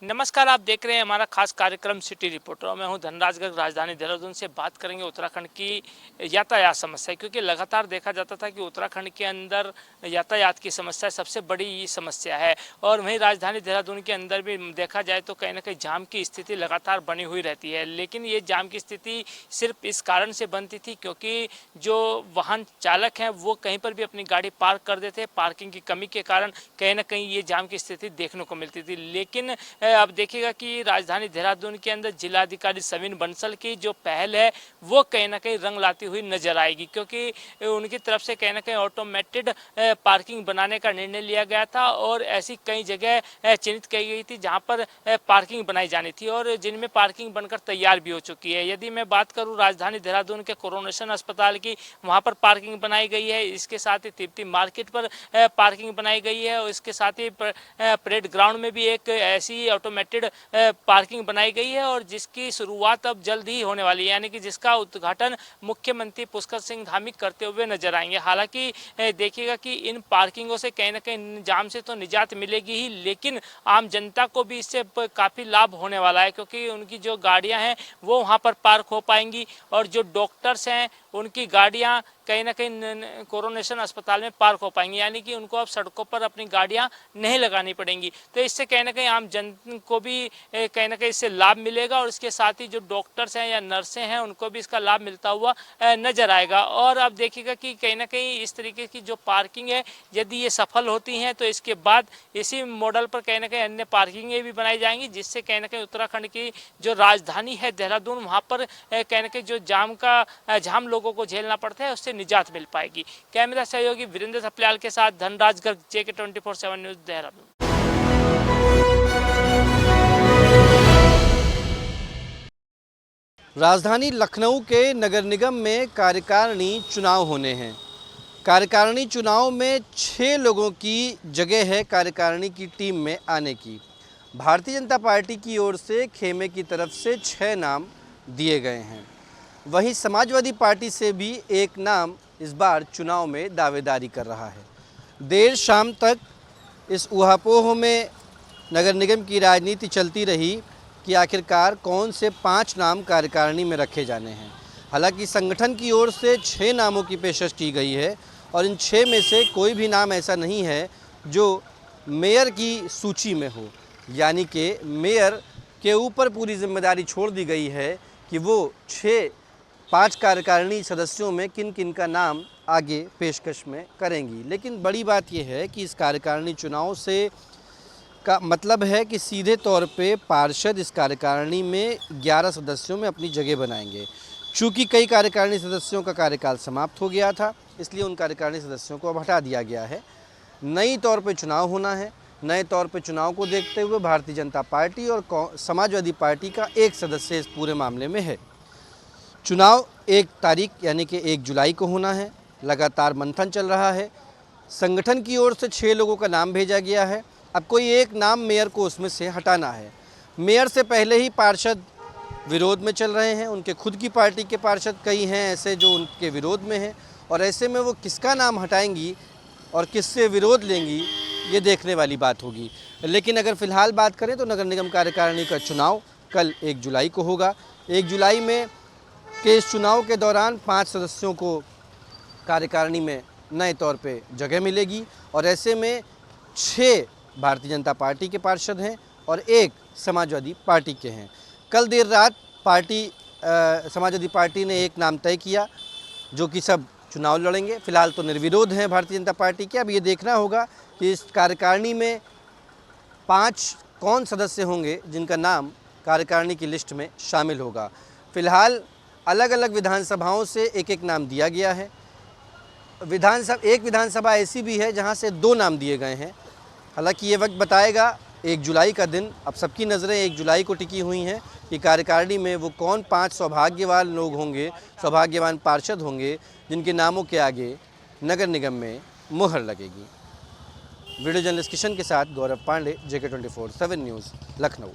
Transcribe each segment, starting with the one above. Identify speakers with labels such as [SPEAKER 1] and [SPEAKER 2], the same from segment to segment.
[SPEAKER 1] नमस्कार, आप देख रहे हैं हमारा खास कार्यक्रम सिटी रिपोर्टर। मैं हूं धनराज गर्ग। राजधानी देहरादून से बात करेंगे उत्तराखंड की यातायात समस्या, क्योंकि लगातार देखा जाता था कि उत्तराखंड के अंदर यातायात की समस्या सबसे बड़ी समस्या है। और वहीं राजधानी देहरादून के अंदर भी देखा जाए तो कहीं ना कहीं जाम की स्थिति लगातार बनी हुई रहती है। लेकिन ये जाम की स्थिति सिर्फ इस कारण से बनती थी क्योंकि जो वाहन चालक हैं वो कहीं पर भी अपनी गाड़ी पार्क कर देते। पार्किंग की कमी के कारण कहीं ना कहीं ये जाम की स्थिति देखने को मिलती थी। लेकिन अब देखिएगा कि राजधानी देहरादून के अंदर जिलाधिकारी सविन बंसल की जो पहल है वो कहीं ना कहीं रंग लाती हुई नजर आएगी, क्योंकि उनकी तरफ से कहीं ना कहीं ऑटोमेटेड पार्किंग बनाने का निर्णय लिया गया था। और ऐसी कई जगह चिन्हित की गई थी जहां पर पार्किंग बनाई जानी थी और जिनमें पार्किंग बनकर तैयार भी हो चुकी है। यदि मैं बात करूं राजधानी देहरादून के कोरोनेशन अस्पताल की, वहां पर पार्किंग बनाई गई है। इसके साथ ही तिब्बती मार्केट पर पार्किंग बनाई गई है और इसके साथ ही परेड ग्राउंड में भी एक ऐसी ऑटोमेटेड पार्किंग बनाई गई है और जिसकी शुरुआत अब जल्द ही होने वाली है, यानी कि जिसका उद्घाटन मुख्यमंत्री पुष्कर सिंह धामी करते हुए नजर आएंगे। हालांकि देखिएगा कि इन पार्किंगों से कहीं ना कहीं जाम से तो निजात मिलेगी ही, लेकिन आम जनता को भी इससे काफ़ी लाभ होने वाला है, क्योंकि उनकी जो गाड़ियां हैं वो वहां पर पार्क हो पाएंगी और जो डॉक्टर्स हैं उनकी गाड़ियां कहीं ना कहीं कोरोनेशन अस्पताल में पार्क हो पाएंगी, यानी कि उनको अब सड़कों पर अपनी गाड़ियां नहीं लगानी पड़ेंगी। तो इससे कहीं ना कहीं आम जन को भी कहीं ना कहीं इससे लाभ मिलेगा और इसके साथ ही जो डॉक्टर्स हैं या नर्सें हैं उनको भी इसका लाभ मिलता हुआ नजर आएगा। और अब देखिएगा कि कहीं ना कहीं इस तरीके की जो पार्किंग है यदि ये सफल होती हैं तो इसके बाद इसी मॉडल पर कहीं ना कहीं अन्य पार्किंगें भी बनाई जाएंगी, जिससे कहीं ना कहीं उत्तराखंड की जो राजधानी है देहरादून, वहाँ पर कहीं ना कहीं जो जाम लोगों को झेलना पड़ता है उससे निजात मिल पाएगी। कैमरा सहयोगी वीरेंद्र थपलियाल के साथ धनराज गर्ग, JK 24/7 न्यूज़, देहरादून।
[SPEAKER 2] राजधानी लखनऊ के नगर निगम में कार्यकारिणी चुनाव होने हैं। कार्यकारिणी चुनाव में 6 लोगों की जगह है कार्यकारिणी की टीम में आने की। भारतीय जनता पार्टी की ओर से खेमे की तरफ से 6 नाम दिए गए हैं। वहीं समाजवादी पार्टी से भी एक नाम इस बार चुनाव में दावेदारी कर रहा है। देर शाम तक इस ऊहापोह में नगर निगम की राजनीति चलती रही कि आखिरकार कौन से 5 नाम कार्यकारिणी में रखे जाने हैं। हालांकि संगठन की ओर से 6 नामों की पेशकश की गई है और इन 6 में से कोई भी नाम ऐसा नहीं है जो मेयर की सूची में हो, यानी कि मेयर के ऊपर पूरी जिम्मेदारी छोड़ दी गई है कि वो 5 कार्यकारिणी सदस्यों में किन किन का नाम आगे पेशकश में करेंगी। लेकिन बड़ी बात यह है कि इस कार्यकारिणी चुनाव से का मतलब है कि सीधे तौर पे पार्षद इस कार्यकारिणी में 11 सदस्यों में अपनी जगह बनाएंगे। चूँकि कई कार्यकारिणी सदस्यों का कार्यकाल समाप्त हो गया था, इसलिए उन कार्यकारिणी सदस्यों को अब हटा दिया गया है। नई तौर पे चुनाव होना है। नए तौर पे चुनाव को देखते हुए भारतीय जनता पार्टी और समाजवादी पार्टी का एक सदस्य इस पूरे मामले में है। चुनाव 1 तारीख यानी कि 1 जुलाई को होना है। लगातार मंथन चल रहा है। संगठन की ओर से 6 लोगों का नाम भेजा गया है। अब कोई एक नाम मेयर को उसमें से हटाना है। मेयर से पहले ही पार्षद विरोध में चल रहे हैं। उनके खुद की पार्टी के पार्षद कई हैं ऐसे जो उनके विरोध में हैं, और ऐसे में वो किसका नाम हटाएंगी और किससे विरोध लेंगी ये देखने वाली बात होगी। लेकिन अगर फ़िलहाल बात करें तो नगर निगम कार्यकारिणी का चुनाव कल 1 जुलाई को होगा। 1 जुलाई में के इस चुनाव के दौरान 5 सदस्यों को कार्यकारिणी में नए तौर पे जगह मिलेगी और ऐसे में 6 भारतीय जनता पार्टी के पार्षद हैं और 1 समाजवादी पार्टी के हैं। कल देर रात समाजवादी पार्टी ने एक नाम तय किया जो कि सब चुनाव लड़ेंगे। फिलहाल तो निर्विरोध हैं भारतीय जनता पार्टी के। अब ये देखना होगा कि इस कार्यकारिणी में 5 कौन सदस्य होंगे जिनका नाम कार्यकारिणी की लिस्ट में शामिल होगा। फिलहाल अलग अलग विधानसभाओं से एक नाम दिया गया है। एक विधानसभा ऐसी भी है जहाँ से 2 नाम दिए गए हैं। हालांकि ये वक्त बताएगा 1 जुलाई का दिन। अब सबकी नज़रें 1 जुलाई को टिकी हुई हैं कि कार्यकारिणी में वो कौन 5 सौभाग्यवान लोग होंगे, सौभाग्यवान पार्षद होंगे जिनके नामों के आगे नगर निगम में मुहर लगेगी। वीडियो जर्नलिस्ट किशन के साथ गौरव पांडे, JK 24/7 न्यूज़, लखनऊ।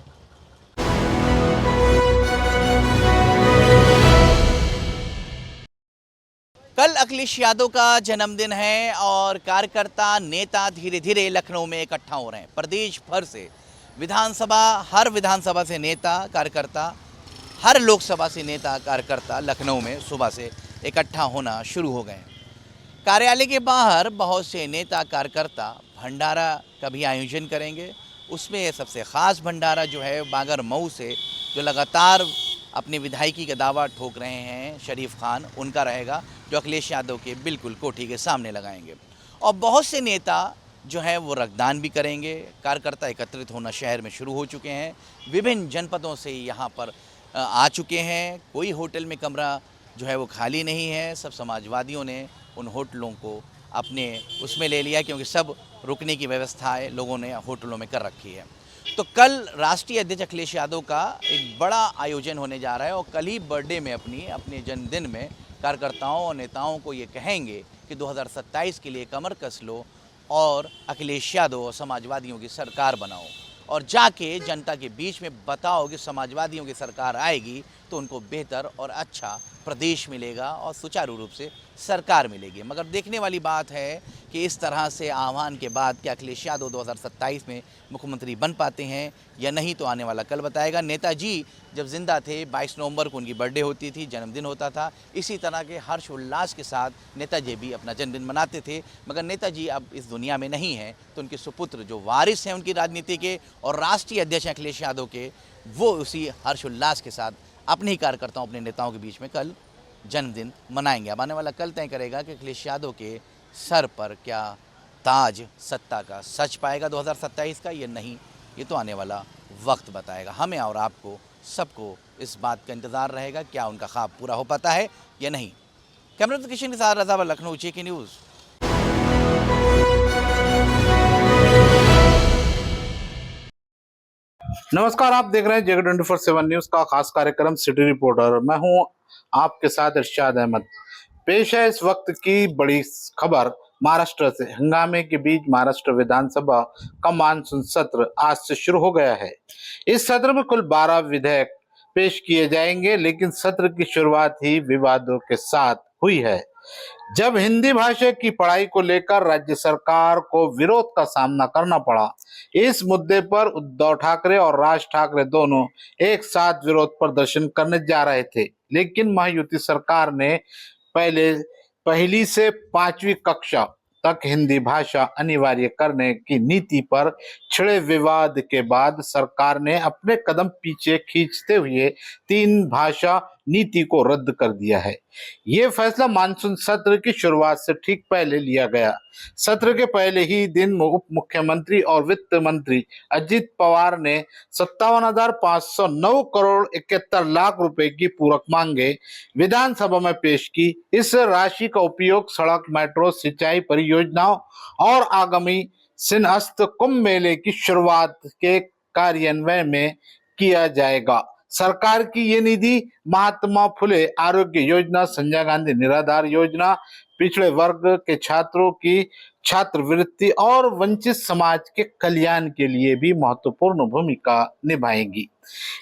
[SPEAKER 3] कल अखिलेश यादव का जन्मदिन है और कार्यकर्ता नेता धीरे धीरे लखनऊ में इकट्ठा हो रहे हैं। प्रदेश भर से विधानसभा, हर विधानसभा से नेता कार्यकर्ता, हर लोकसभा से नेता कार्यकर्ता लखनऊ में सुबह से इकट्ठा होना शुरू हो गए हैं। कार्यालय के बाहर बहुत से नेता कार्यकर्ता भंडारा का भी आयोजन करेंगे। उसमें सबसे ख़ास भंडारा जो है बागर मऊ से, जो लगातार अपनी विधायकी का दावा ठोक रहे हैं शरीफ खान, उनका रहेगा, जो अखिलेश यादव के बिल्कुल कोठी के सामने लगाएंगे। और बहुत से नेता जो है वो रक्तदान भी करेंगे। कार्यकर्ता एकत्रित होना शहर में शुरू हो चुके हैं, विभिन्न जनपदों से यहाँ पर आ चुके हैं। कोई होटल में कमरा जो है वो खाली नहीं है। सब समाजवादियों ने उन होटलों को अपने उसमें ले लिया, क्योंकि सब रुकने की व्यवस्थाएं लोगों ने होटलों में कर रखी है। तो कल राष्ट्रीय अध्यक्ष अखिलेश यादव का एक बड़ा आयोजन होने जा रहा है और कल ही बर्थडे में अपने जन्मदिन में कार्यकर्ताओं और नेताओं को ये कहेंगे कि 2027 के लिए कमर कस लो और अखिलेश यादव और समाजवादियों की सरकार बनाओ, और जाके जनता के बीच में बताओ कि समाजवादियों की सरकार आएगी तो उनको बेहतर और अच्छा प्रदेश मिलेगा और सुचारू रूप से सरकार मिलेगी। मगर देखने वाली बात है कि इस तरह से आह्वान के बाद क्या अखिलेश यादव 2027 में मुख्यमंत्री बन पाते हैं या नहीं, तो आने वाला कल बताएगा। नेताजी जब जिंदा थे 22 नवंबर को उनकी बर्थडे होती थी, जन्मदिन होता था। इसी तरह के हर्ष उल्लास के साथ नेताजी भी अपना जन्मदिन मनाते थे। मगर नेताजी अब इस दुनिया में नहीं हैं, तो उनके सुपुत्र जो वारिस हैं उनकी राजनीति के और राष्ट्रीय अध्यक्ष अखिलेश यादव के, वो उसी हर्ष उल्लास के साथ अपने ही कार्यकर्ताओं, अपने नेताओं के बीच में कल जन्मदिन मनाएंगे। अब आने वाला कल तय करेगा कि अखिलेश यादव के सर पर क्या ताज सत्ता का सच पाएगा 2027 का या नहीं, ये तो आने वाला वक्त बताएगा। हमें और आपको सबको इस बात का इंतज़ार रहेगा क्या उनका ख्वाब पूरा हो पाता है या नहीं। कैमरा किशन के साथ रज़ा लखनऊ चेक न्यूज़।
[SPEAKER 4] नमस्कार, आप देख रहे हैं जगह 24/7 न्यूज का खास कार्यक्रम सिटी रिपोर्टर। मैं हूं आपके साथ इरशाद अहमद। पेश है इस वक्त की बड़ी खबर महाराष्ट्र से। हंगामे के बीच महाराष्ट्र विधानसभा का मानसून सत्र आज से शुरू हो गया है। इस सत्र में कुल 12 विधेयक पेश किए जाएंगे, लेकिन सत्र की शुरुआत ही विवादों के साथ हुई है। जब हिंदी भाषा की पढ़ाई को लेकर राज्य सरकार को विरोध का सामना करना पड़ा, इस मुद्दे पर उद्धव ठाकरे और राज ठाकरे दोनों एक साथ विरोध प्रदर्शन करने जा रहे थे, लेकिन महायुति सरकार ने पहली से 5वीं कक्षा तक हिंदी भाषा अनिवार्य करने की नीति पर छिड़े विवाद के बाद सरकार ने अपने कदम पीछे खींचते हुए 3 भाषा नीति को रद्द कर दिया है। ये फैसला मानसून सत्र की शुरुआत से ठीक पहले लिया गया। सत्र के पहले ही दिन उप मुख्यमंत्री और वित्त मंत्री अजित पवार ने 57,509 करोड़ 71 लाख रुपए की पूरक मांगे विधानसभा में पेश की। इस राशि का उपयोग सड़क, मेट्रो, सिंचाई परियोजनाओं और आगामी सिंहस्थ कुंभ मेले की शुरुआत के कार्यान्वयन में किया जाएगा। सरकार की ये निधि महात्मा फुले आरोग्य योजना, संजय गांधी निराधार योजना, पिछड़े वर्ग के छात्रों की छात्रवृत्ति और वंचित समाज के कल्याण के लिए भी महत्वपूर्ण भूमिका निभाएगी।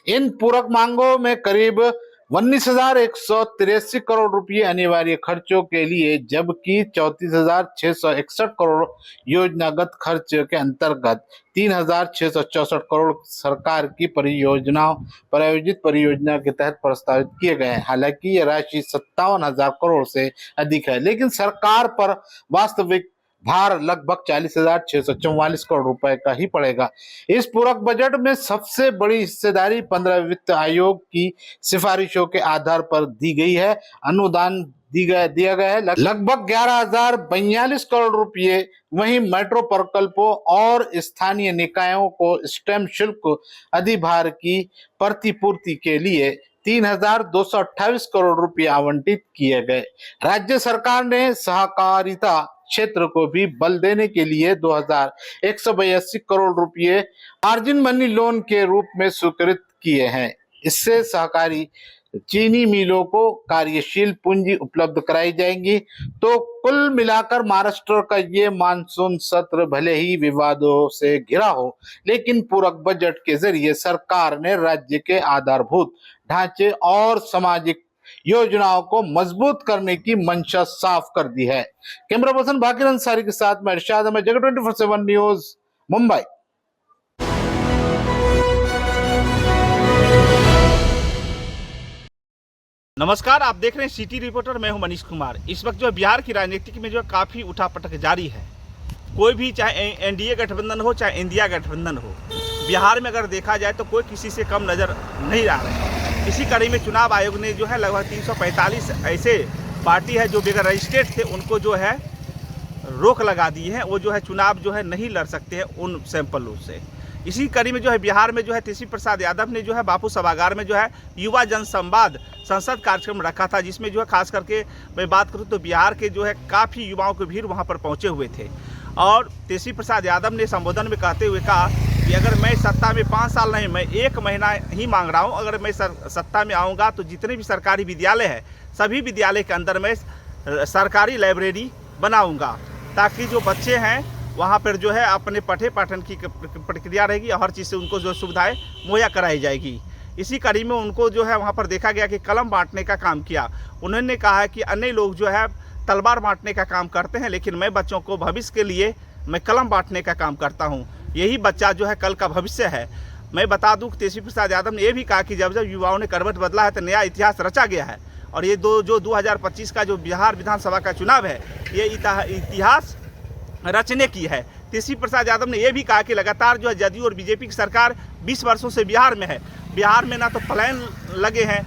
[SPEAKER 4] इन पूरक मांगों में करीब 19,183 करोड़ रुपए अनिवार्य खर्चों के लिए, जबकि 34,661 करोड़ योजनागत खर्च के अंतर्गत 3,664 करोड़ सरकार की प्रायोजित परियोजना के तहत प्रस्तावित किए गए हैं। हालांकि यह राशि 57,000 करोड़ से अधिक है, लेकिन सरकार पर वास्तविक भार लगभग 40,644 करोड़ रुपए का ही पड़ेगा। इस पूरक बजट में सबसे बड़ी हिस्सेदारी 15 वित्त आयोग की सिफारिशों के आधार पर दी गई है। अनुदान दिया गया है लगभग 11,042 करोड़ रुपए। वहीं मेट्रो प्रकल्पों और स्थानीय निकायों को स्टैम्प शुल्क अधिभार की प्रतिपूर्ति के लिए 3,228 करोड़ रुपए आवंटित किए गए। राज्य सरकार ने सहकारिता क्षेत्र को भी बल देने के लिए 2,182 करोड़ रुपए मार्जिन मनी लोन के रूप में स्वीकृत किए हैं। इससे सहकारी चीनी मिलों को कार्यशील पूंजी उपलब्ध कराई जाएंगी। तो कुल मिलाकर महाराष्ट्र का ये मानसून सत्र भले ही विवादों से घिरा हो, लेकिन पूरक बजट के जरिए सरकार ने राज्य के आधारभूत ढांचे और सामाजिक योजनाओं को मजबूत करने की मंशा साफ कर दी है। कैमरा पर्सन बाकिर अंसारी के साथ मैं इरशाद अहमद, जगह 24/7 न्यूज, मुंबई।
[SPEAKER 5] नमस्कार, आप देख रहे हैं सिटी रिपोर्टर। मैं हूं मनीष कुमार। इस वक्त जो है बिहार की राजनीति में जो है काफ़ी उठापटक जारी है। कोई भी, चाहे एनडीए गठबंधन हो चाहे इंडिया गठबंधन हो, बिहार में अगर देखा जाए तो कोई किसी से कम नज़र नहीं आ रहा है। इसी कड़ी में चुनाव आयोग ने जो है लगभग 345 ऐसे पार्टी है जो बगैर रजिस्ट्रेड थे, उनको जो है रोक लगा दी है। वो जो है चुनाव जो है नहीं लड़ सकते हैं उन सैंपल रूप से। इसी कड़ी में जो है बिहार में जो है तेजस्वी प्रसाद यादव ने जो है बापू सभागार में जो है युवा जनसंवाद संसद कार्यक्रम रखा था, जिसमें जो है खास करके मैं बात करूं तो बिहार के जो है काफ़ी युवाओं की भीड़ वहां पर पहुंचे हुए थे। और तेजस्वी प्रसाद यादव ने संबोधन में कहते हुए कहा कि अगर मैं सत्ता में 5 साल नहीं, मैं 1 महीना ही मांग रहा हूँ। अगर मैं सत्ता में आऊँगा तो जितने भी सरकारी विद्यालय हैं सभी विद्यालय के अंदर मैं सरकारी लाइब्रेरी बनाऊँगा, ताकि जो बच्चे हैं वहाँ पर जो है अपने पठे पाठन की प्रक्रिया रहेगी और हर चीज़ से उनको जो सुविधाएं मुहैया कराई जाएगी। इसी कड़ी में उनको जो है वहाँ पर देखा गया कि कलम बांटने का काम किया। उन्होंने कहा है कि अन्य लोग जो है तलवार बांटने का काम करते हैं, लेकिन मैं बच्चों को भविष्य के लिए मैं कलम बांटने का काम करता हूँ। यही बच्चा जो है कल का भविष्य है। मैं बता दूँ कि तेजस्वी प्रसाद यादव ने यह भी कहा कि जब जब युवाओं ने करवट बदला है तो नया इतिहास रचा गया है। और ये 2025 का जो बिहार विधानसभा का चुनाव है, ये इतिहास रचने की है। तेजस्वी प्रसाद यादव ने यह भी कहा कि लगातार जो है जदयू और बीजेपी की सरकार 20 वर्षों से बिहार में है। बिहार में ना तो प्लान लगे हैं,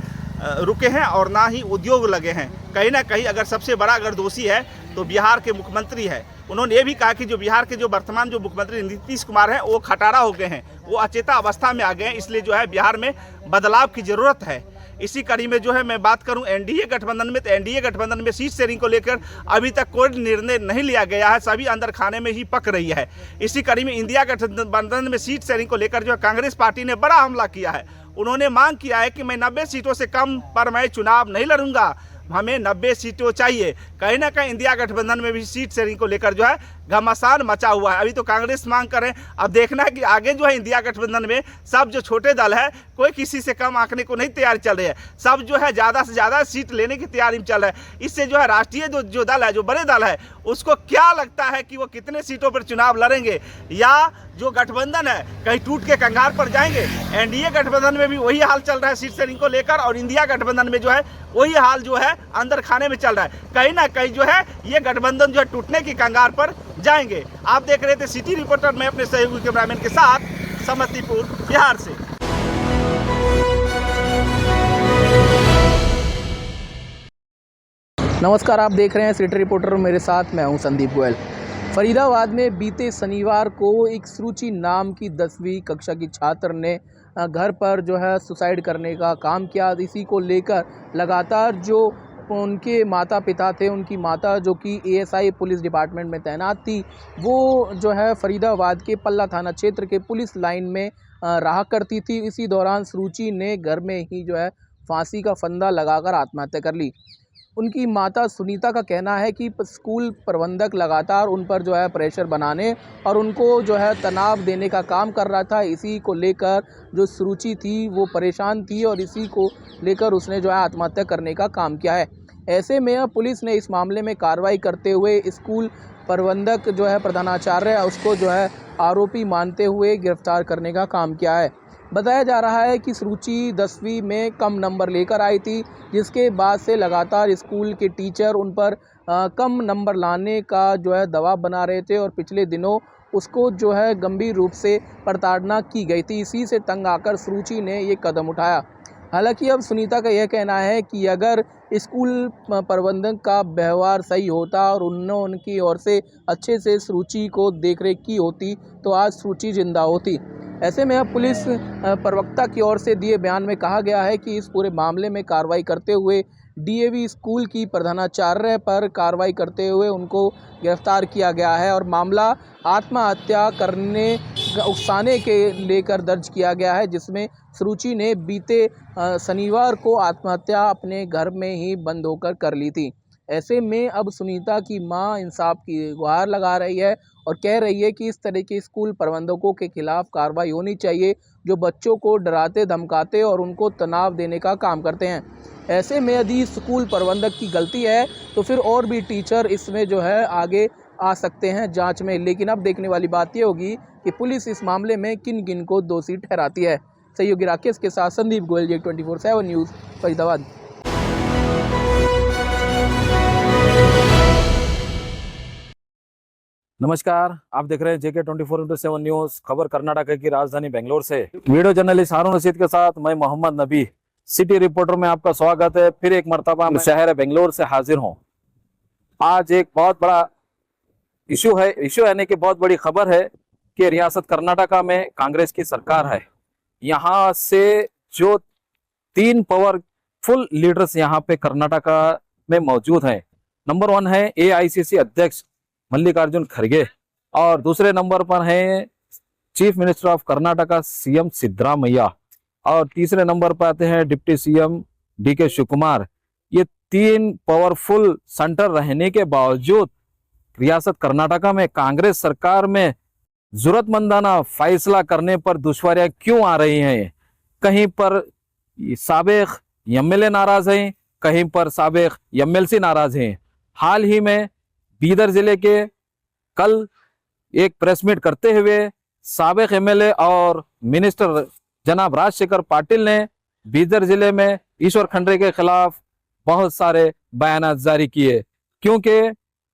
[SPEAKER 5] रुके हैं, और ना ही उद्योग लगे हैं। कहीं ना कहीं अगर सबसे बड़ा अगर दोषी है तो बिहार के मुख्यमंत्री है। उन्होंने ये भी कहा कि जो बिहार के जो वर्तमान जो मुख्यमंत्री नीतीश कुमार हैं वो खटारा हो गए हैं, वो अचेता अवस्था में आ गए हैं, इसलिए जो है बिहार में बदलाव की ज़रूरत है। इसी कड़ी में जो है मैं बात करूं एनडीए गठबंधन में, तो एनडीए गठबंधन में सीट शेयरिंग को लेकर अभी तक कोई निर्णय नहीं लिया गया है, सभी अंदर खाने में ही पक रही है। इसी कड़ी में इंडिया गठबंधन में सीट शेयरिंग को लेकर जो है कांग्रेस पार्टी ने बड़ा हमला किया है। उन्होंने मांग किया है कि मैं 90 सीटों से कम पर मैं चुनाव नहीं लड़ूंगा, हमें 90 सीटों चाहिए। कहीं ना कहीं इंडिया गठबंधन में भी सीट शेयरिंग को लेकर जो है घमासान मचा हुआ है। अभी तो कांग्रेस मांग करें, अब देखना है कि आगे जो है इंडिया गठबंधन में सब जो छोटे दल है कोई किसी से कम आंकने को नहीं तैयार चल रही है, सब जो है ज़्यादा से ज़्यादा सीट लेने की तैयारी में चल रहा है। इससे जो है राष्ट्रीय जो दल है, जो बड़े दल है, उसको क्या लगता है कि वो कितने सीटों पर चुनाव लड़ेंगे, या जो गठबंधन है कहीं टूट के कंगाल पर जाएंगे। एनडीए गठबंधन में भी वही हाल चल रहा है सीट शेयरिंग को लेकर, और इंडिया गठबंधन में जो है वही हाल जो है अंदर खाने में चल रहा है। कहीं ना कहीं जो है ये गठबंधन जो है टूटने की कंगाल पर जाएंगे। आप देख रहे थे सिटी रिपोर्टर में अपने सहयोगी कैमरामैन के साथ समस्तीपुर बिहार से।
[SPEAKER 6] नमस्कार, आप देख रहे हैं सिटी रिपोर्टर, मेरे साथ मैं हूं संदीप गोयल। फरीदाबाद में बीते शनिवार को एक सुरुचि नाम की 10वीं कक्षा की छात्र ने घर पर जो है सुसाइड करने का काम किया। इसी को लेकर लगातार जो उनके माता पिता थे, उनकी माता जो कि एएसआई पुलिस डिपार्टमेंट में तैनात थी, वो जो है फरीदाबाद के पल्ला थाना क्षेत्र के पुलिस लाइन में रहा करती थी। इसी दौरान सुरुचि ने घर में ही जो है फांसी का फंदा लगाकर आत्महत्या कर ली। उनकी माता सुनीता का कहना है कि स्कूल प्रबंधक लगातार उन पर जो है प्रेशर बनाने और उनको जो है तनाव देने का काम कर रहा था। इसी को लेकर जो सुरुचि थी वो परेशान थी और इसी को लेकर उसने जो है आत्महत्या करने का काम किया है। ऐसे में अब पुलिस ने इस मामले में कार्रवाई करते हुए स्कूल प्रबंधक जो है प्रधानाचार्य उसको जो है आरोपी मानते हुए गिरफ्तार करने का काम किया है। बताया जा रहा है कि सुरुचि 10वीं में कम नंबर लेकर आई थी, जिसके बाद से लगातार स्कूल के टीचर उन पर कम नंबर लाने का जो है दबाव बना रहे थे और पिछले दिनों उसको जो है गंभीर रूप से प्रताड़ना की गई थी। इसी से तंग आकर सुरुचि ने ये कदम उठाया। हालांकि अब सुनीता का यह कहना है कि अगर स्कूल प्रबंधक का व्यवहार सही होता और उन्होंने उनकी ओर से अच्छे से सुरुचि को देखरेख की होती तो आज सुरुचि जिंदा होती। ऐसे में अब पुलिस प्रवक्ता की ओर से दिए बयान में कहा गया है कि इस पूरे मामले में कार्रवाई करते हुए डीएवी स्कूल की प्रधानाचार्य पर कार्रवाई करते हुए उनको गिरफ्तार किया गया है और मामला आत्महत्या करने उकसाने के लेकर दर्ज किया गया है, जिसमें सुरुचि ने बीते शनिवार को आत्महत्या अपने घर में ही बंद होकर कर ली थी। ऐसे में अब सुनीता की मां इंसाफ की गुहार लगा रही है और कह रही है कि इस तरह के स्कूल प्रबंधकों के खिलाफ कार्रवाई होनी चाहिए जो बच्चों को डराते धमकाते और उनको तनाव देने का काम करते हैं। ऐसे में यदि स्कूल प्रबंधक की गलती है तो फिर और भी टीचर इसमें जो है आगे आ सकते हैं जांच में। लेकिन अब देखने वाली बात ये होगी कि पुलिस इस मामले में किन किन को दोषी ठहराती है। सहयोगी राकेश के साथ संदीप गोयल, J24/7 न्यूज़, फरीदाबाद।
[SPEAKER 7] नमस्कार, आप देख रहे हैं जेके 24/7 न्यूज। खबर कर्नाटक की राजधानी बेंगलोर से। वीडियो जर्नलिस्ट हारून रशीद के साथ मैं मोहम्मद नबी, सिटी रिपोर्टर में आपका स्वागत है। फिर एक मर्तबा मैं शहर बेंगलोर से हाजिर हूं। आज एक बहुत बड़ा इशू यानी कि बहुत बड़ी खबर है कि रियासत कर्नाटका में कांग्रेस की सरकार है। यहाँ से जो 3 पावरफुल लीडर्स यहाँ पे कर्नाटका में मौजूद हैं। नंबर 1 है AICC अध्यक्ष मल्लिकार्जुन खड़गे और दूसरे नंबर पर है chief minister of Karnataka CM Siddaramaiah और तीसरे नंबर पर आते हैं डिप्टी CM DK शिवकुमार। ये 3 पावरफुल सेंटर रहने के बावजूद रियासत कर्नाटका में कांग्रेस सरकार में जरूरतमंदाना फैसला करने पर दुश्वारियां क्यों आ रही हैं? कहीं पर साबिक MLA नाराज हैं, कहीं पर साबिक MLC नाराज हैं। हाल ही में बीदर जिले के कल एक प्रेस मीट करते हुए साबिक MLA और मिनिस्टर जनाब राजशेखर पाटिल ने बीदर जिले में ईश्वर खंड्रे के खिलाफ बहुत सारे बयान जारी किए, क्योंकि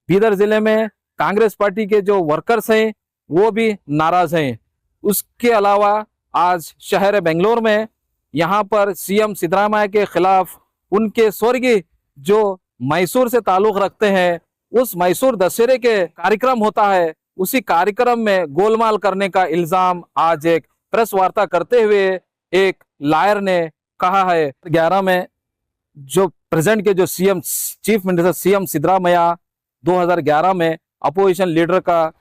[SPEAKER 7] बीदर जिले में कांग्रेस पार्टी के जो वर्कर्स हैं वो भी नाराज हैं। उसके अलावा आज शहर बेंगलोर में यहाँ पर CM सिद्धरामैया के खिलाफ उनके स्वर्गीय जो मैसूर से ताल्लुक रखते हैं, उस मैसूर दशहरे के कार्यक्रम होता है, उसी कार्यक्रम में गोलमाल करने का इल्जाम आज एक प्रेस वार्ता करते हुए एक लायर ने कहा है। 11 में जो प्रेजेंट के जो चीफ मिनिस्टर CM सिद्धरामैया 2011 में अपोजिशन लीडर का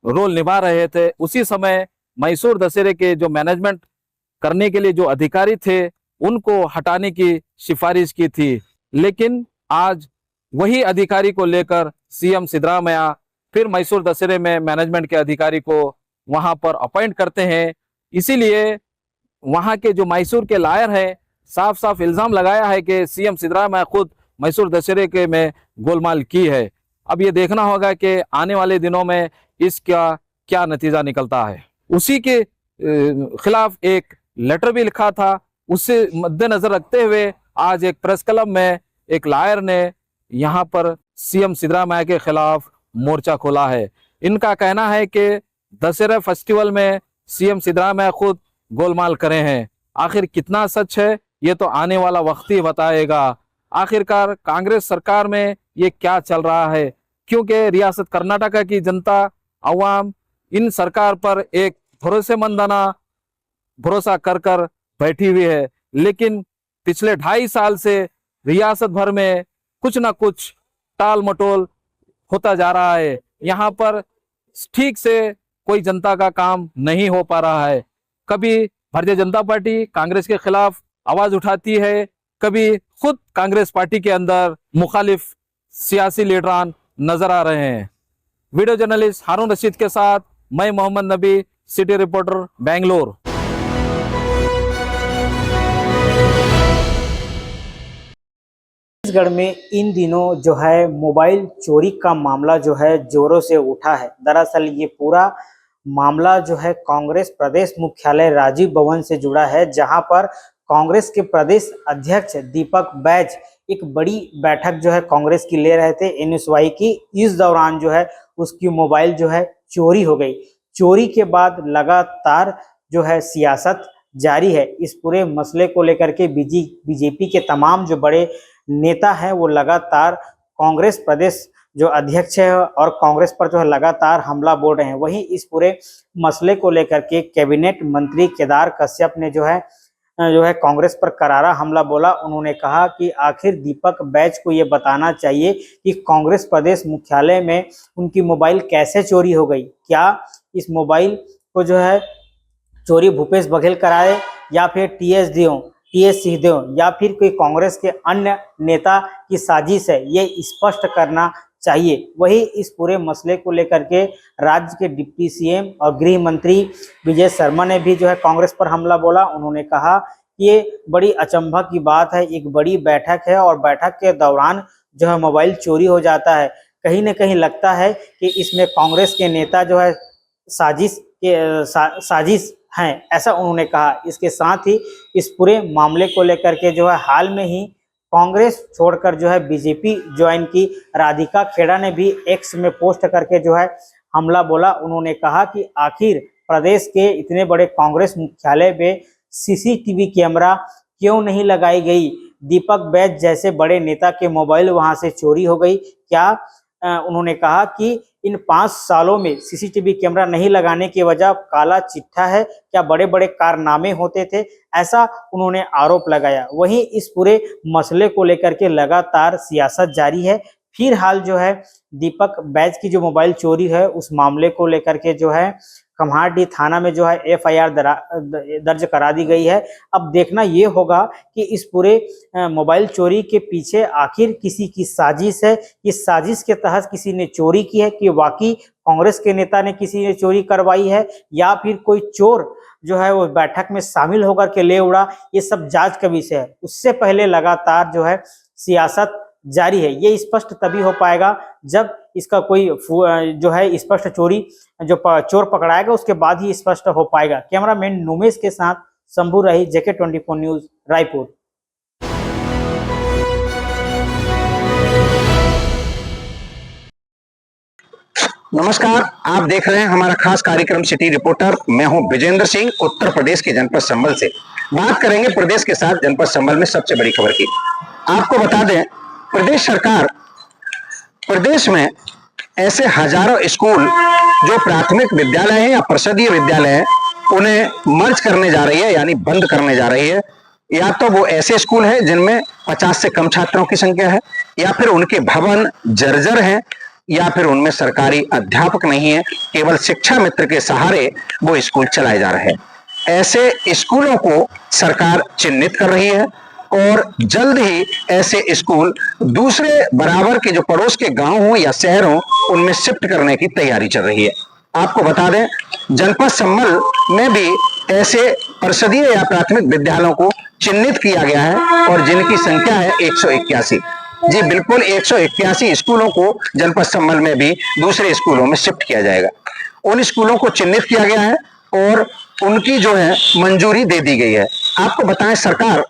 [SPEAKER 7] रोल निभा रहे थे, उसी समय मैसूर दशहरे के जो मैनेजमेंट करने के लिए जो अधिकारी थे उनको हटाने की सिफारिश की थी। लेकिन आज वही अधिकारी को लेकर CM सिद्धरामैया फिर मैसूर दशहरे में मैनेजमेंट के अधिकारी को वहां पर अपॉइंट करते हैं। इसीलिए वहां के जो मैसूर के लायर हैं साफ साफ इल्जाम लगाया है कि CM सिद्धरामैया खुद मैसूर दशहरे के में गोलमाल की है। अब ये देखना होगा कि आने वाले दिनों में इसका क्या नतीजा निकलता है। उसी के खिलाफ एक लेटर भी लिखा था, उससे मद्देनजर रखते हुए आज एक प्रेस क्लब में एक लायर ने यहाँ पर CM सिद्धरामैया के खिलाफ मोर्चा खोला है। इनका कहना है कि दशहरा फेस्टिवल में CM सिद्धरामैया खुद गोलमाल करे हैं। आखिर कितना सच है ये तो आने वाला वक्त ही बताएगा। आखिरकार कांग्रेस सरकार में ये क्या चल रहा है, क्योंकि रियासत कर्नाटका की जनता अवाम इन सरकार पर एक भरोसेमंदाना भरोसा कर कर बैठी हुई है। लेकिन पिछले 2.5 साल से रियासत भर में कुछ ना कुछ टाल मटोल होता जा रहा है। यहाँ पर ठीक से कोई जनता का काम नहीं हो पा रहा है। कभी भारतीय जनता पार्टी कांग्रेस के खिलाफ आवाज उठाती है, कभी खुद कांग्रेस पार्टी के अंदर मुखालिफ सियासी लीडरान नजर आ रहे हैं। वीडियो जर्नलिस्ट हारून रशीद के साथ मैं मोहम्मद नबी, सिटी रिपोर्टर बेंगलोर।
[SPEAKER 8] छत्तीसगढ़ में इन दिनों जो है मोबाइल चोरी का मामला जो है जोरों से उठा है। दरअसल ये पूरा मामला जो है कांग्रेस प्रदेश मुख्यालय राजीव भवन से जुड़ा है, जहां पर कांग्रेस के प्रदेश अध्यक्ष दीपक बैज एक बड़ी बैठक जो है कांग्रेस की ले रहे थे NSY की। इस दौरान जो है उसकी मोबाइल जो है चोरी हो गई। चोरी के बाद लगातार जो है सियासत जारी है। इस पूरे मसले को लेकर के बीजेपी के तमाम जो बड़े नेता हैं वो लगातार कांग्रेस प्रदेश जो अध्यक्ष है और कांग्रेस पर जो है लगातार हमला बोल रहे हैं। वहीं इस पूरे मसले को लेकर के कैबिनेट मंत्री केदार कश्यप ने जो है कांग्रेस पर करारा हमला बोला। उन्होंने कहा कि आखिर दीपक बैज को ये बताना चाहिए कि कांग्रेस प्रदेश मुख्यालय में उनकी मोबाइल कैसे चोरी हो गई। क्या इस मोबाइल को जो है चोरी भूपेश बघेल कराए या फिर TS सिंहदेव या फिर कोई कांग्रेस के अन्य नेता की साजिश है, ये स्पष्ट करना चाहिए। वही इस पूरे मसले को लेकर के राज्य के डिप्टी CM और गृह मंत्री विजय शर्मा ने भी जो है कांग्रेस पर हमला बोला। उन्होंने कहा कि ये बड़ी अचंभा की बात है, एक बड़ी बैठक है और बैठक के दौरान जो है मोबाइल चोरी हो जाता है। कहीं न कहीं लगता है कि इसमें कांग्रेस के नेता जो है साजिश हैं, ऐसा उन्होंने कहा। इसके साथ ही इस पूरे मामले को लेकर के जो है हाल में ही कांग्रेस छोड़कर जो है बीजेपी ज्वाइन की राधिका खेड़ा ने भी एक्स में पोस्ट करके जो है हमला बोला। उन्होंने कहा कि आखिर प्रदेश के इतने बड़े कांग्रेस मुख्यालय में सीसीटीवी कैमरा क्यों नहीं लगाई गई। दीपक बैज जैसे बड़े नेता के मोबाइल वहां से चोरी हो गई। क्या उन्होंने कहा कि इन 5 सालों में सीसीटीवी कैमरा नहीं लगाने की वजह काला चिट्ठा है, क्या बड़े बड़े कारनामे होते थे, ऐसा उन्होंने आरोप लगाया। वहीं इस पूरे मसले को लेकर के लगातार सियासत जारी है। फिर हाल जो है दीपक बैज की जो मोबाइल चोरी है उस मामले को लेकर के जो है खम्हारडीह थाना में जो है एफआईआर दर्ज करा दी गई है। अब देखना ये होगा कि इस पूरे मोबाइल चोरी के पीछे आखिर किसी की साजिश है, इस साजिश के तहत किसी ने चोरी की है कि वाकई कांग्रेस के नेता ने किसी ने चोरी करवाई है, या फिर कोई चोर जो है वो बैठक में शामिल होकर के ले उड़ा। ये सब जांच का विषय है। उससे पहले लगातार जो है सियासत जारी है। ये स्पष्ट तभी हो पाएगा जब इसका कोई जो है स्पष्ट चोरी जो चोर पकड़ाएगा, उसके बाद ही स्पष्ट हो पाएगा। कैमरामैन नुमेश के साथ शंभू रही, JK24 न्यूज, रायपुर।
[SPEAKER 9] नमस्कार, आप देख रहे हैं हमारा खास कार्यक्रम सिटी रिपोर्टर। मैं हूं विजेंद्र सिंह, उत्तर प्रदेश के जनपद संभल से। बात करेंगे प्रदेश के साथ जनपद संभल में सबसे बड़ी खबर की। आपको बता दें, प्रदेश सरकार प्रदेश में ऐसे हजारों स्कूल जो प्राथमिक विद्यालय हैं या परिषदीय विद्यालय हैं उन्हें मर्ज करने जा रही है, यानी बंद करने जा रही है। या तो वो ऐसे स्कूल हैं जिनमें 50 से कम छात्रों की संख्या है, या फिर उनके भवन जर्जर हैं, या फिर उनमें सरकारी अध्यापक नहीं है, केवल शिक्षा मित्र के सहारे वो स्कूल चलाए जा रहे हैं। ऐसे स्कूलों को सरकार चिन्हित कर रही है और जल्द ही ऐसे स्कूल दूसरे बराबर के जो पड़ोस के गांव हो या शहर हो उनमें शिफ्ट करने की तैयारी चल रही है। आपको बता दें, जनपद संभल में भी ऐसे परिषदीय या प्राथमिक विद्यालयों को चिन्हित किया गया है और जिनकी संख्या है 181। जी बिल्कुल, 181 स्कूलों को जनपद संभल में भी दूसरे स्कूलों में शिफ्ट किया जाएगा। उन स्कूलों को चिन्हित किया गया है और उनकी जो है मंजूरी दे दी गई है। आपको बताएं, सरकार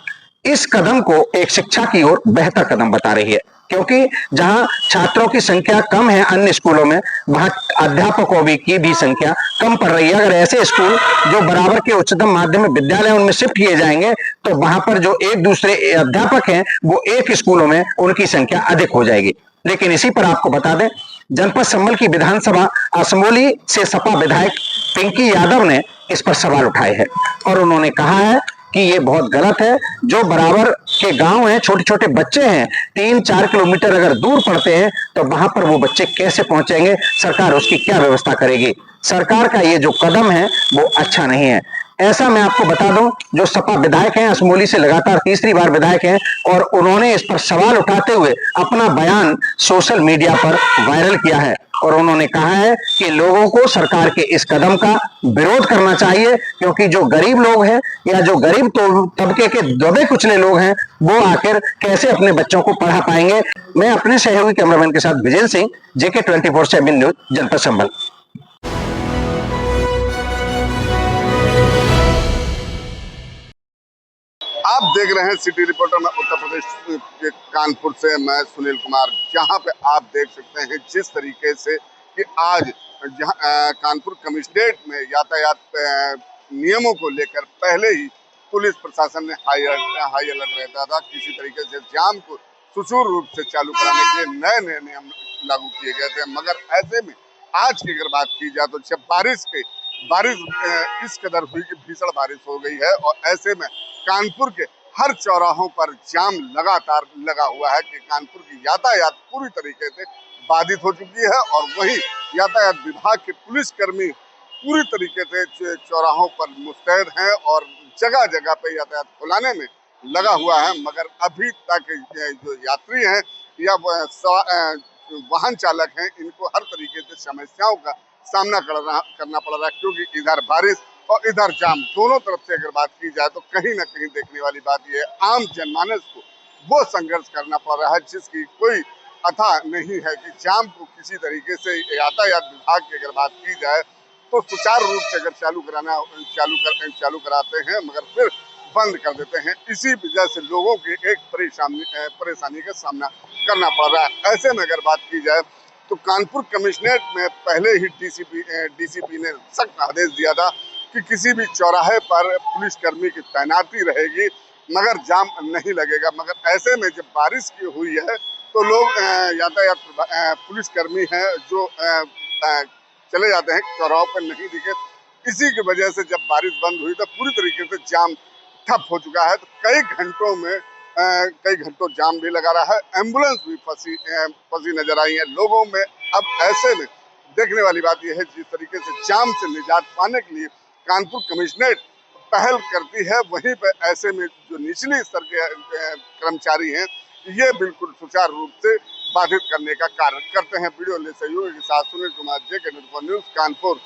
[SPEAKER 9] इस कदम को एक शिक्षा की ओर बेहतर कदम बता रही है, क्योंकि जहां छात्रों की संख्या कम है अन्य स्कूलों में, वहां अध्यापकों की भी संख्या कम पड़ रही है। अगर ऐसे स्कूल जो बराबर के उच्चतम माध्यमिक विद्यालय उनमें शिफ्ट किए जाएंगे तो वहां पर जो एक दूसरे अध्यापक हैं वो एक स्कूलों में उनकी संख्या अधिक हो जाएगी। लेकिन इसी पर आपको बता दें, जनपद संभल की विधानसभा असमोली से सपा विधायक पिंकी यादव ने इस पर सवाल उठाए हैं और उन्होंने कहा है कि ये बहुत गलत है। जो बराबर के गांव हैं, छोटे छोटे बच्चे हैं, 3-4 किलोमीटर अगर दूर पड़ते हैं तो वहां पर वो बच्चे कैसे पहुंचेंगे, सरकार उसकी क्या व्यवस्था करेगी। सरकार का ये जो कदम है वो अच्छा नहीं है। ऐसा मैं आपको बता दूं, जो सपा विधायक हैं, असमोली से लगातार तीसरी बार विधायक हैं और उन्होंने इस पर सवाल उठाते हुए अपना बयान सोशल मीडिया पर वायरल किया है और उन्होंने कहा है कि लोगों को सरकार के इस कदम का विरोध करना चाहिए, क्योंकि जो गरीब लोग हैं या जो गरीब तबके के दबे कुचले लोग हैं वो आखिर कैसे अपने बच्चों को पढ़ा पाएंगे। मैं अपने सहयोगी कैमरामैन के साथ विजेंद्र सिंह, JK24 न्यूज, जनपद संभल।
[SPEAKER 10] आप देख रहे हैं सिटी रिपोर्टर में उत्तर प्रदेश के कानपुर से मैं सुनील कुमार। जहां पे आप देख सकते हैं जिस तरीके से कि आज जहां कानपुर कमिश्नरेट में यातायात नियमों को लेकर पहले ही पुलिस प्रशासन ने हाई अलर्ट रहता था। किसी तरीके से जाम को सुचारू रूप से चालू कराने के लिए नए नए नियम लागू किए गए थे, मगर ऐसे में आज की अगर बात की जाए तो जब बारिश इस कदर हुई कि भीषण बारिश हो गई है और ऐसे में कानपुर के हर चौराहों पर जाम लगातार लगा हुआ है कि कानपुर की यातायात पूरी तरीके से बाधित हो चुकी है। और वहीं यातायात विभाग के पुलिसकर्मी पूरी तरीके से चौराहों पर मुस्तैद हैं और जगह जगह पे यातायात खुलाने में लगा हुआ है, मगर अभी तक जो यात्री हैं या वाहन चालक हैं इनको हर तरीके से समस्याओं का सामना करना पड़ रहा है, क्योंकि इधर बारिश और इधर जाम, दोनों तरफ से अगर बात की जाए तो कहीं ना कहीं देखने वाली बात यह है आम जनमानस को वो संघर्ष करना पड़ रहा है जिसकी कोई अथा नहीं है कि जाम को किसी तरीके से यातायात विभाग की अगर बात की जाए तो सुचारू रूप से अगर चालू कराते हैं मगर फिर बंद कर देते हैं। इसी वजह से लोगों की एक परेशानी का सामना करना पड़ रहा है। ऐसे में अगर बात की जाए तो कानपुर कमिश्नरेट में पहले ही डीसीपी ने सख्त आदेश दिया था कि किसी भी चौराहे पर पुलिसकर्मी की तैनाती रहेगी मगर जाम नहीं लगेगा। मगर ऐसे में जब बारिश की हुई है तो लोग यातायात पुलिसकर्मी हैं जो चले जाते हैं, चौराहों पर नहीं दिखे। इसी की वजह से जब बारिश बंद हुई तो पूरी तरीके से जाम ठप हो चुका है। तो कई घंटों जाम भी लगा रहा है। एम्बुलेंस भी फंसी नजर आई है लोगों में। अब ऐसे में देखने वाली बात यह है जिस तरीके से जाम से निजात पाने के लिए कानपुर कमिश्नरेट पहल करती है, वहीं पर ऐसे में जो निचली स्तर के कर्मचारी हैं ये बिल्कुल सुचारू रूप से बाधित करने का कार्य करते हैं। वीडियो ले सहयोगी के साथ सुनील कुमार, JK24 न्यूज, कानपुर।